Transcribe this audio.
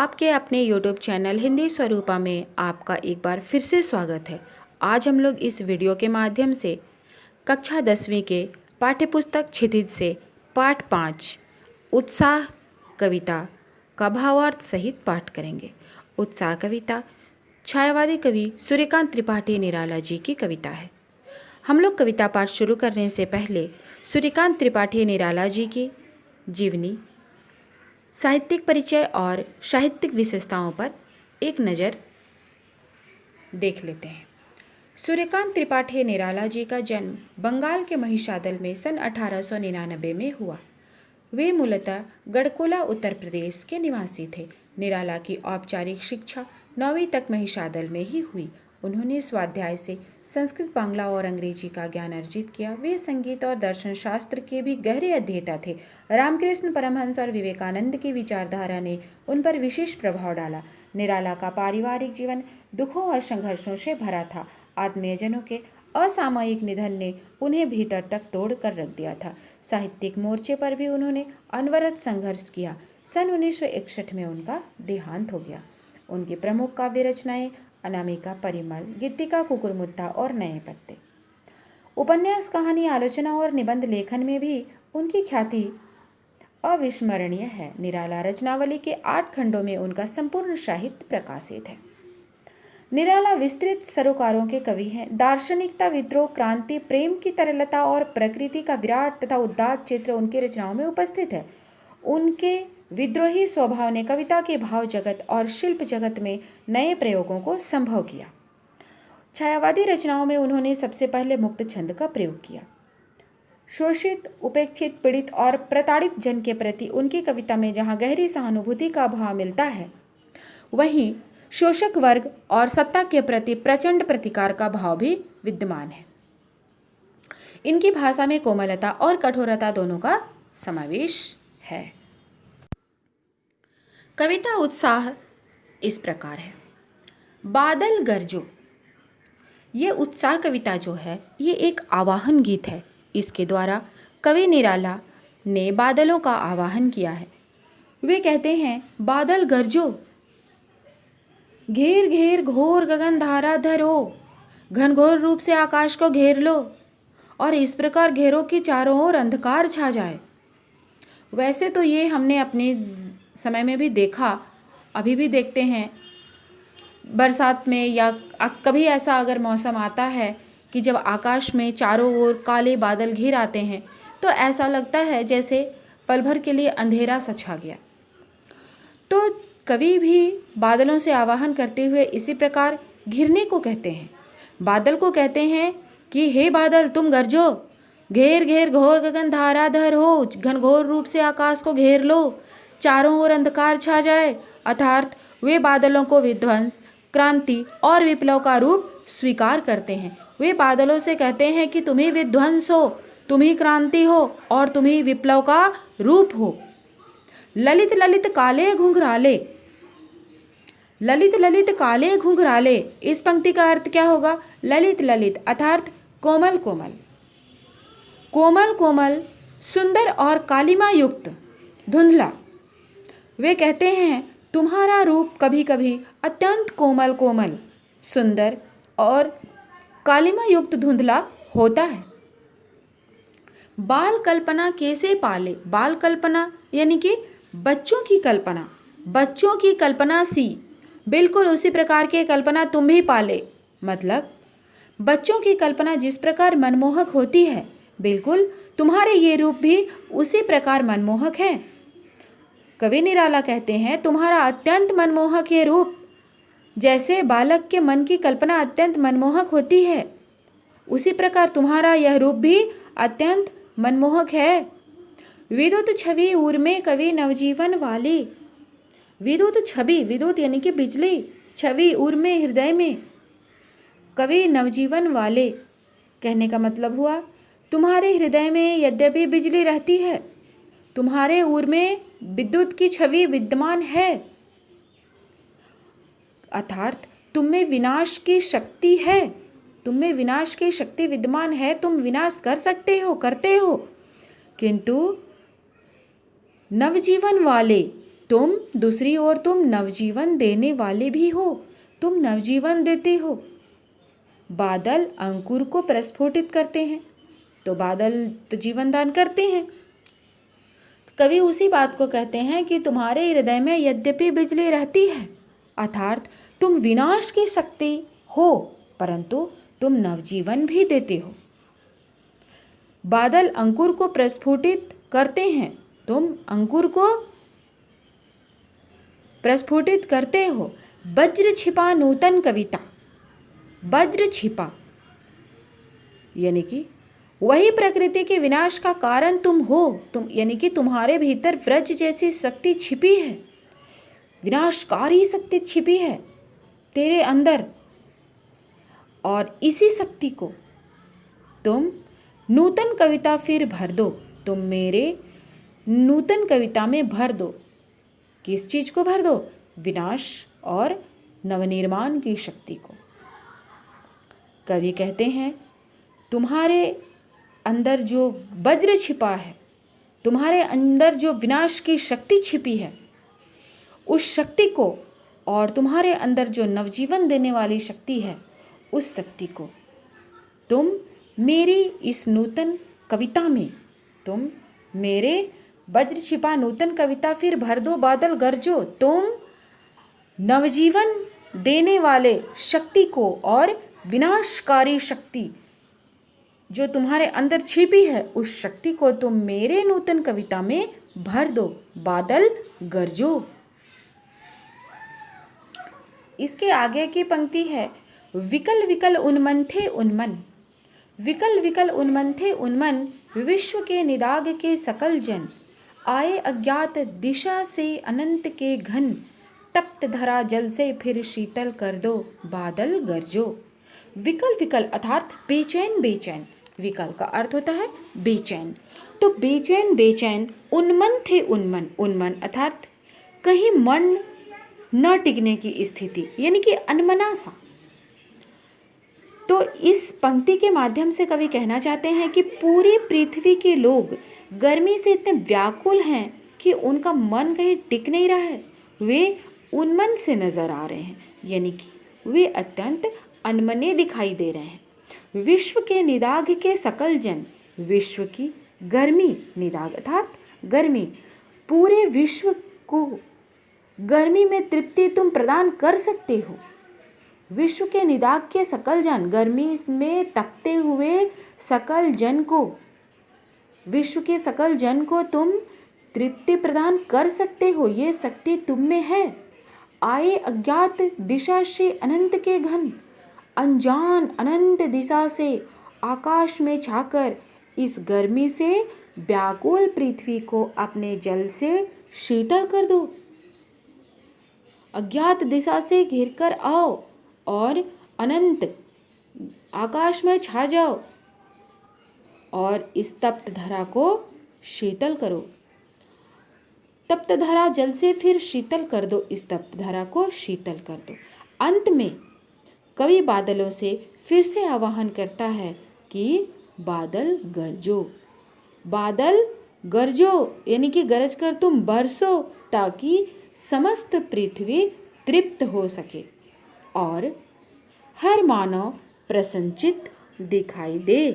आपके अपने YouTube channel Hindi स्वरूपा में आपका एक बार फिर से स्वागत है। आज हम लोग इस वीडियो के माध्यम से कक्षा 10वीं के पाठ्यपुस्तक क्षितिज से पाठ 5 उत्साह कविता का भावार्थ सहित पाठ करेंगे। उत्साह कविता छायावादी कवि सूर्यकांत त्रिपाठी निराला जी की कविता है। हम लोग कविता पाठ शुरू करने से पहले सूर्यकांत त्रिपाठी निराला जी की जीवनी, साहित्यिक परिचय और साहित्यिक विशेषताओं पर एक नज़र देख लेते हैं। सूर्यकांत त्रिपाठी निराला जी का जन्म बंगाल के महिषादल में सन 1899 में हुआ। वे मूलतः गढ़कोला उत्तर प्रदेश के निवासी थे। निराला की औपचारिक शिक्षा 9वीं तक महिषादल में ही हुई। उन्होंने स्वाध्याय से संस्कृत, बांग्ला और अंग्रेजी का ज्ञान अर्जित किया। वे संगीत और दर्शन शास्त्र के भी गहरे अध्येता थे। रामकृष्ण परमहंस और विवेकानंद की विचारधारा ने उन पर विशेष प्रभाव डाला। निराला का पारिवारिक जीवन दुखों और संघर्षों से भरा था। आत्मीयजनों के असामयिक निधन ने उन्हें भीतर तक तोड़ कर रख दिया था। साहित्यिक मोर्चे पर भी उन्होंने अनवरत संघर्ष किया। सन 1961 में उनका देहांत हो गया। उनकी प्रमुख काव्य रचनाएं अनामिका, परिमल, गीतिका, कुकुरमुत्ता और नए पत्ते। उपन्यास, कहानी, आलोचना और निबंध लेखन में भी उनकी ख्याति अविस्मरणीय है। निराला रचनावली के 8 खंडों में उनका संपूर्ण साहित्य प्रकाशित है। निराला विस्तृत सरोकारों के कवि हैं। दार्शनिकता, विद्रोह, क्रांति, प्रेम की तरलता और प्रकृति का विराट तथा उदात्त चित्र उनकी रचनाओं में उपस्थित है। उनके विद्रोही स्वभाव ने कविता के भाव जगत और शिल्प जगत में नए प्रयोगों को संभव किया। छायावादी रचनाओं में उन्होंने सबसे पहले मुक्त छंद का प्रयोग किया। शोषित, उपेक्षित, पीड़ित और प्रताड़ित जन के प्रति उनकी कविता में जहाँ गहरी सहानुभूति का भाव मिलता है, वहीं शोषक वर्ग और सत्ता के प्रति प्रचंड प्रतिकार का भाव भी विद्यमान है। इनकी भाषा में कोमलता और कठोरता दोनों का समावेश है। कविता उत्साह इस प्रकार है। बादल गरजो। ये उत्साह कविता जो है, ये एक आवाहन गीत है। इसके द्वारा कवि निराला ने बादलों का आवाहन किया है। वे कहते हैं, बादल गरजो, घेर घेर घोर गगन धारा धरो, घनघोर रूप से आकाश को घेर लो और इस प्रकार घेरो कि चारों ओर अंधकार छा जाए। वैसे तो ये हमने अपने समय में भी देखा, अभी भी देखते हैं। बरसात में या कभी ऐसा अगर मौसम आता है कि जब आकाश में चारों ओर काले बादल घिर आते हैं, तो ऐसा लगता है जैसे पल भर के लिए अंधेरा सा छा गया। तो कवि भी बादलों से आवाहन करते हुए इसी प्रकार घिरने को कहते हैं। बादल को कहते हैं कि हे बादल, तुम गरजो, घेर घेर घोर गगन धारा धर हो, घनघोर रूप से आकाश को घेर लो, चारों ओर अंधकार छा जाए। अर्थात वे बादलों को विध्वंस, क्रांति और विप्लव का रूप स्वीकार करते हैं। वे बादलों से कहते हैं कि तुम ही विध्वंस हो, तुम ही क्रांति हो और तुम ही विप्लव का रूप हो। ललित ललित काले घुंघराले। ललित ललित काले घुंघराले, इस पंक्ति का अर्थ क्या होगा? ललित ललित अर्थात कोमल कोमल, कोमल कोमल, सुंदर और कालिमा युक्त, धुंधला। वे कहते हैं, तुम्हारा रूप कभी कभी अत्यंत कोमल कोमल, सुंदर और कालिमा युक्त धुंधला होता है। बाल कल्पना कैसे पाले। बाल कल्पना यानी कि बच्चों की कल्पना, बच्चों की कल्पना सी, बिल्कुल उसी प्रकार की कल्पना तुम भी पाले। मतलब बच्चों की कल्पना जिस प्रकार मनमोहक होती है, बिल्कुल तुम्हारे ये रूप भी उसी प्रकार मनमोहक है। कवि निराला कहते हैं, तुम्हारा अत्यंत मनमोहक ये रूप, जैसे बालक के मन की कल्पना अत्यंत मनमोहक होती है, उसी प्रकार तुम्हारा यह रूप भी अत्यंत मनमोहक है। विद्युत छवि उर्मे कवि नवजीवन वाली। विद्युत छवि, विद्युत यानी कि बिजली, छवि उर्मे हृदय में, कवि नवजीवन वाले कहने का मतलब हुआ, तुम्हारे हृदय में यद्यपि बिजली रहती है, तुम्हारे उर में विद्युत की छवि विद्यमान है। अर्थात तुम में विनाश की शक्ति है, तुम में विनाश की शक्ति विद्यमान है, तुम विनाश कर सकते हो, करते हो, किंतु नवजीवन वाले दूसरी ओर तुम नवजीवन देने वाले भी हो, तुम नवजीवन देते हो। बादल अंकुर को प्रस्फुटित करते हैं, तो बादल तो जीवन दान करते हैं। कवि उसी बात को कहते हैं कि तुम्हारे हृदय में यद्यपि बिजली रहती है, अर्थात तुम विनाश की शक्ति हो, परंतु तुम नवजीवन भी देते हो। बादल अंकुर को प्रस्फुटित करते हैं, तुम अंकुर को प्रस्फुटित करते हो। वज्र छिपा नूतन कविता, वज्र छिपा यानी कि वही प्रकृति के विनाश का कारण तुम हो। तुम यानी कि तुम्हारे भीतर वज्र जैसी शक्ति छिपी है, विनाशकारी शक्ति छिपी है तेरे अंदर, और इसी शक्ति को तुम नूतन कविता फिर भर दो। तुम मेरे नूतन कविता में भर दो। किस चीज को भर दो? विनाश और नवनिर्माण की शक्ति को। कवि कहते हैं तुम्हारे अंदर जो वज्र छिपा है, तुम्हारे अंदर जो विनाश की शक्ति छिपी है, उस शक्ति को, और तुम्हारे अंदर जो नवजीवन देने वाली शक्ति है, उस शक्ति को तुम मेरी इस नूतन कविता में, तुम मेरे वज्र छिपा नूतन कविता फिर भर दो बादल गरजो। तुम नवजीवन देने वाले शक्ति को और विनाशकारी शक्ति जो तुम्हारे अंदर छिपी है, उस शक्ति को तुम मेरे नूतन कविता में भर दो, बादल गरजो। इसके आगे की पंक्ति है विकल विकल उन्मंथे उन्मन, विकल विकल उन्मंथे उन्मन, विश्व के निदाग के सकल जन, आए अज्ञात दिशा से अनंत के घन, तप्त धरा जल से फिर शीतल कर दो, बादल गरजो। विकल विकल अर्थात बेचैन बेचैन, विकल का अर्थ होता है बेचैन, तो बेचैन बेचैन, उन्मन थे उन्मन, उन्मन अर्थात कहीं मन न टिकने की स्थिति, यानी कि अनमना सा। तो इस पंक्ति के माध्यम से कवि कहना चाहते हैं कि पूरी पृथ्वी के लोग गर्मी से इतने व्याकुल हैं कि उनका मन कहीं टिक नहीं रहा है, वे उन्मन से नजर आ रहे हैं, यानी कि वे अत्यंत अनमने दिखाई दे रहे हैं। विश्व के निदाग के सकल जन, विश्व की गर्मी, निदाग अर्थात गर्मी, पूरे विश्व को गर्मी में तृप्ति तुम प्रदान कर सकते हो। विश्व के निदाग के सकल जन, गर्मी में तपते हुए सकल जन को, विश्व के सकल जन को तुम तृप्ति प्रदान कर सकते हो, ये शक्ति तुम में है। आए अज्ञात दिशा से अनंत के घन, अनजान अनंत दिशा से आकाश में छाकर इस गर्मी से व्याकुल पृथ्वी को अपने जल से शीतल कर दो। अज्ञात दिशा से घिरकर आओ और अनंत आकाश में छा जाओ और इस तप्त धरा को शीतल करो। तप्त धरा जल से फिर शीतल कर दो, इस तप्त धरा को शीतल कर दो। अंत में कवि बादलों से फिर से आह्वान करता है कि बादल गरजो, बादल गरजो, यानी कि गरज कर तुम बरसो, ताकि समस्त पृथ्वी तृप्त हो सके और हर मानव प्रसन्नचित्त दिखाई दे।